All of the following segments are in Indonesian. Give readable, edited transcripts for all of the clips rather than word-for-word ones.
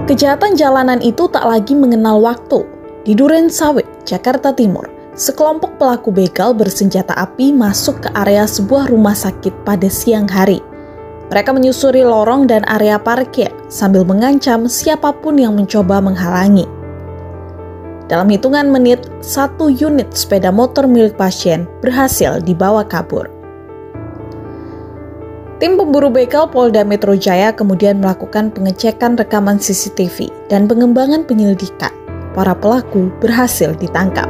Kejahatan jalanan itu tak lagi mengenal waktu. Di Durensawit, Jakarta Timur, sekelompok pelaku begal bersenjata api masuk ke area sebuah rumah sakit pada siang hari. Mereka menyusuri lorong dan area parkir sambil mengancam siapapun yang mencoba menghalangi. Dalam hitungan menit, 1 unit sepeda motor milik pasien berhasil dibawa kabur. Tim pemburu begal Polda Metro Jaya kemudian melakukan pengecekan rekaman CCTV dan pengembangan penyelidikan. Para pelaku berhasil ditangkap.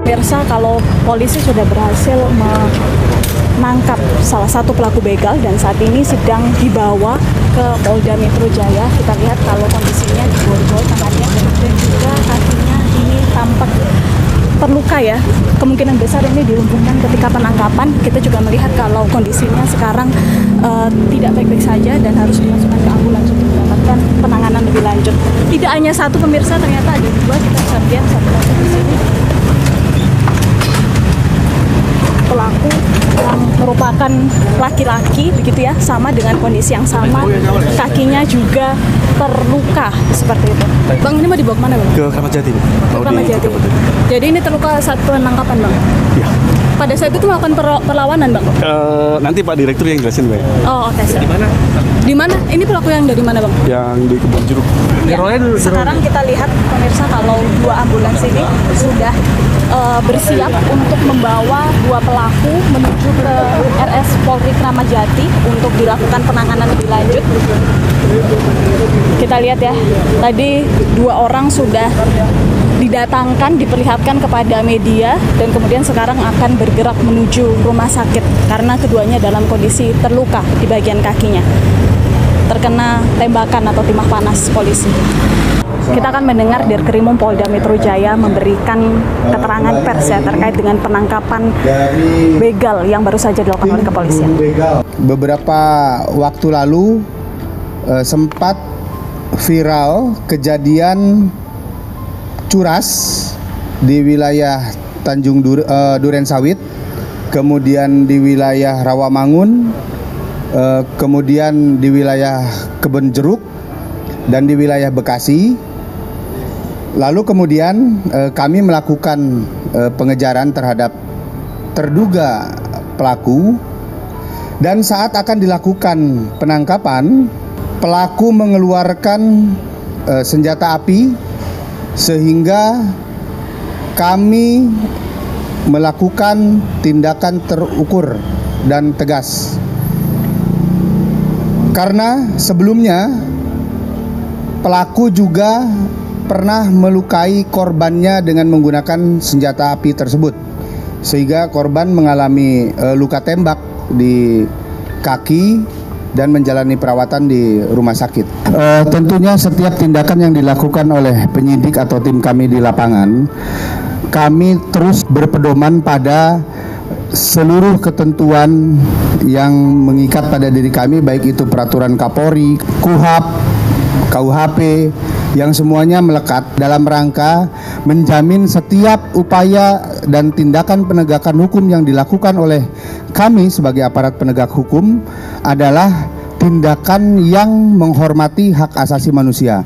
Pemirsa, kalau polisi sudah berhasil menangkap salah satu pelaku begal dan saat ini sedang dibawa ke Polda Metro Jaya. Kita lihat kalau kondisinya di borgol tangannya dan juga kakinya ini tampak terluka ya. Kemungkinan besar ini dilumpuhkan ketika penangkapan. Kita juga melihat kalau kondisinya sekarang tidak baik-baik saja dan harus dimasukkan ke ambulans untuk mendapatkan penanganan lebih lanjut. Tidak hanya satu pemirsa, ternyata ada 2. Kita bisa lihat satu di sini. Pelaku yang merupakan laki-laki begitu ya, sama dengan kondisi yang sama, kakinya juga terluka seperti itu. Bang, ini mau dibawa kemana Bang? Ke Kramat Jati. Ke Kramat Jati. Jadi ini terluka saat penangkapan Bang? Iya. Pada saat itu melakukan perlawanan Bang? Nanti Pak Direktur yang jelasin Bang. Oh oke. Di mana? Di mana? Ini pelaku yang dari mana Bang? Yang di Kebun Jeruk. Ya. Sekarang kita lihat pemirsa kalau 2 ambulans ini sudah bersiap untuk membawa 2 pelaku menuju ke RS Polri Kramat Jati untuk dilakukan penanganan lebih lanjut. Kita lihat ya, tadi 2 orang sudah didatangkan, diperlihatkan kepada media dan kemudian sekarang akan bergerak menuju rumah sakit karena keduanya dalam kondisi terluka di bagian kakinya, terkena tembakan atau timah panas polisi. Kita akan mendengar Dirkrimum Polda Metro Jaya memberikan keterangan pers ya terkait dengan penangkapan begal yang baru saja dilakukan oleh kepolisian. Beberapa waktu lalu sempat viral kejadian curas di wilayah Tanjung Durensawit, kemudian di wilayah Rawamangun, kemudian di wilayah Kebun Jeruk, dan di wilayah Bekasi. Lalu kemudian kami melakukan pengejaran terhadap terduga pelaku, dan saat akan dilakukan penangkapan, pelaku mengeluarkan senjata api sehingga kami melakukan tindakan terukur dan tegas. Karena sebelumnya pelaku juga pernah melukai korbannya dengan menggunakan senjata api tersebut, sehingga korban mengalami luka tembak di kaki dan menjalani perawatan di rumah sakit. Tentunya setiap tindakan yang dilakukan oleh penyidik atau tim kami di lapangan, kami terus berpedoman pada seluruh ketentuan yang mengikat pada diri kami, baik itu peraturan Kapolri, KUHAP, KUHP, yang semuanya melekat dalam rangka menjamin setiap upaya dan tindakan penegakan hukum yang dilakukan oleh kami sebagai aparat penegak hukum adalah tindakan yang menghormati hak asasi manusia.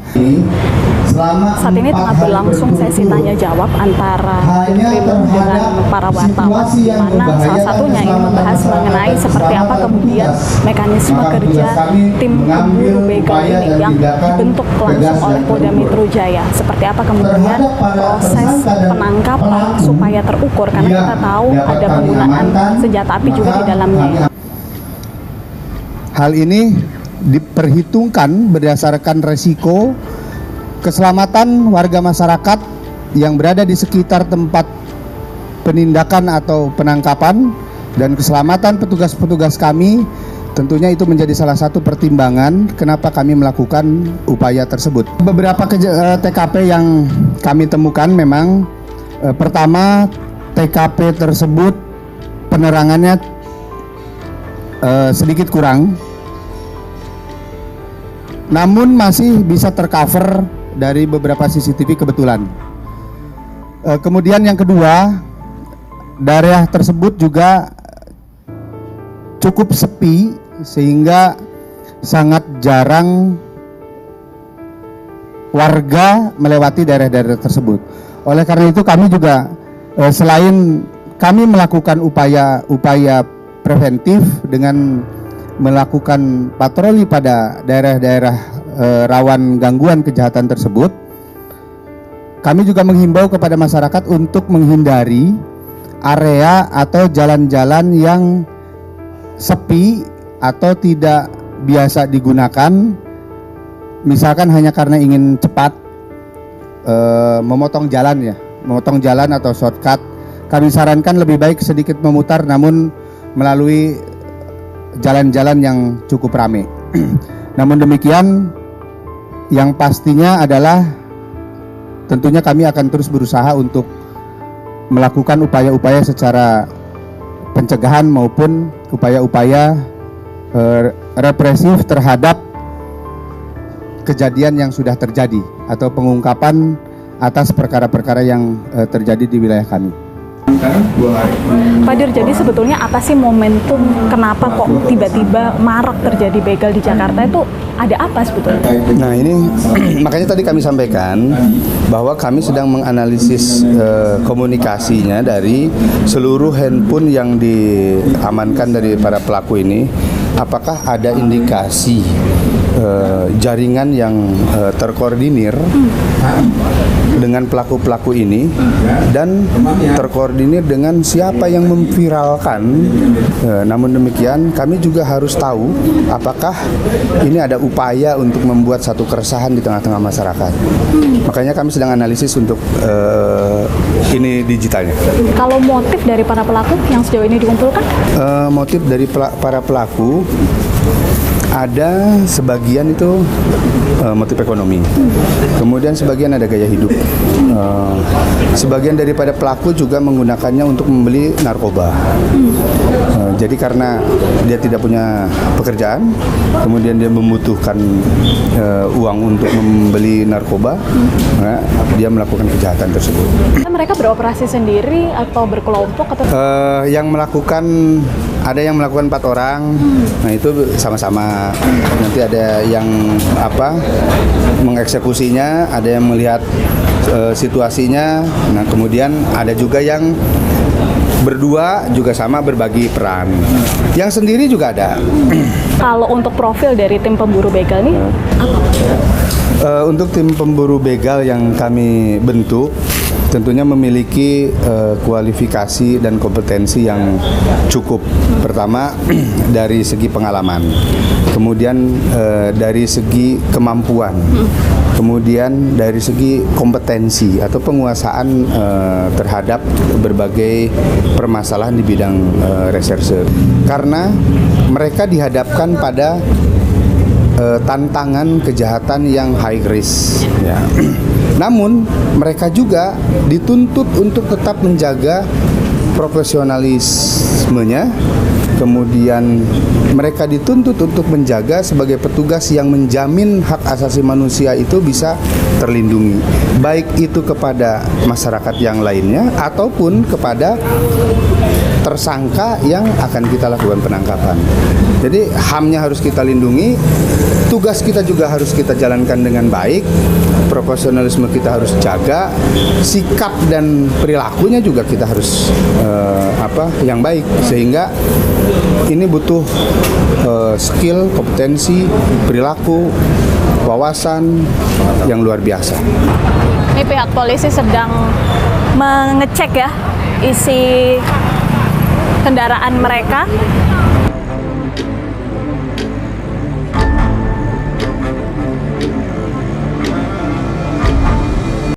Saat ini tengah berlangsung sesi tanya jawab antara Dirkrimum dengan para wartawan, di mana salah satunya ingin membahas mengenai seperti apa kemudian mekanisme kerja tim pemburu begal ini yang dibentuk langsung oleh Polda Metro Jaya. Seperti apa kemudian proses penangkapan supaya terukur, karena kita tahu ada penggunaan senjata api juga di dalamnya. Hal ini diperhitungkan berdasarkan resiko keselamatan warga masyarakat yang berada di sekitar tempat penindakan atau penangkapan, dan keselamatan petugas-petugas kami. Tentunya itu menjadi salah satu pertimbangan kenapa kami melakukan upaya tersebut. Beberapa TKP yang kami temukan memang pertama, TKP tersebut penerangannya sedikit kurang, namun masih bisa tercover dari beberapa CCTV kebetulan. Kemudian yang kedua, daerah tersebut juga cukup sepi sehingga sangat jarang warga melewati daerah-daerah tersebut. Oleh karena itu kami juga selain kami melakukan upaya preventif dengan melakukan patroli pada daerah-daerah rawan gangguan kejahatan tersebut, kami juga menghimbau kepada masyarakat untuk menghindari area atau jalan-jalan yang sepi atau tidak biasa digunakan, misalkan hanya karena ingin cepat memotong jalan atau shortcut. Kami sarankan lebih baik sedikit memutar namun melalui jalan-jalan yang cukup ramai. Namun demikian, yang pastinya adalah tentunya kami akan terus berusaha untuk melakukan upaya-upaya secara pencegahan maupun upaya-upaya represif terhadap kejadian yang sudah terjadi atau pengungkapan atas perkara-perkara yang terjadi di wilayah kami. Pak Dir, jadi sebetulnya apa sih momentum kenapa kok tiba-tiba marak terjadi begal di Jakarta, itu ada apa sebetulnya? Nah ini makanya tadi kami sampaikan bahwa kami sedang menganalisis komunikasinya dari seluruh handphone yang diamankan dari para pelaku ini. Apakah ada indikasi jaringan yang terkoordinir dengan pelaku-pelaku ini dan terkoordinir dengan siapa yang memviralkan. Namun demikian kami juga harus tahu apakah ini ada upaya untuk membuat satu keresahan di tengah-tengah masyarakat. Makanya kami sedang analisis untuk ini digitalnya. Kalau motif dari para pelaku yang sejauh ini dikumpulkan? Motif dari para pelaku ada sebagian itu motif ekonomi, kemudian sebagian ada gaya hidup, sebagian daripada pelaku juga menggunakannya untuk membeli narkoba. Jadi karena dia tidak punya pekerjaan, kemudian dia membutuhkan uang untuk membeli narkoba, dia melakukan kejahatan tersebut. Mereka beroperasi sendiri atau berkelompok atau? Yang melakukan ada yang melakukan 4 orang, nah itu sama-sama. Nanti ada yang mengeksekusinya, ada yang melihat situasinya. Nah kemudian ada juga yang berdua juga sama berbagi peran. Yang sendiri juga ada. Kalau untuk profil dari tim pemburu begal ini apa? Untuk tim pemburu begal yang kami bentuk tentunya memiliki kualifikasi dan kompetensi yang cukup. Pertama dari segi pengalaman, kemudian dari segi kemampuan, kemudian dari segi kompetensi atau penguasaan terhadap berbagai permasalahan di bidang reserse. Karena mereka dihadapkan pada tantangan kejahatan yang high risk, ya. Namun mereka juga dituntut untuk tetap menjaga profesionalismenya. Kemudian mereka dituntut untuk menjaga sebagai petugas yang menjamin hak asasi manusia itu bisa terlindungi, baik itu kepada masyarakat yang lainnya ataupun kepada tersangka yang akan kita lakukan penangkapan. Jadi HAM-nya harus kita lindungi, tugas kita juga harus kita jalankan dengan baik, profesionalisme kita harus jaga, sikap dan perilakunya juga kita harus yang baik, sehingga ini butuh skill, kompetensi, perilaku, wawasan yang luar biasa. Ini pihak polisi sedang mengecek ya isi kendaraan mereka.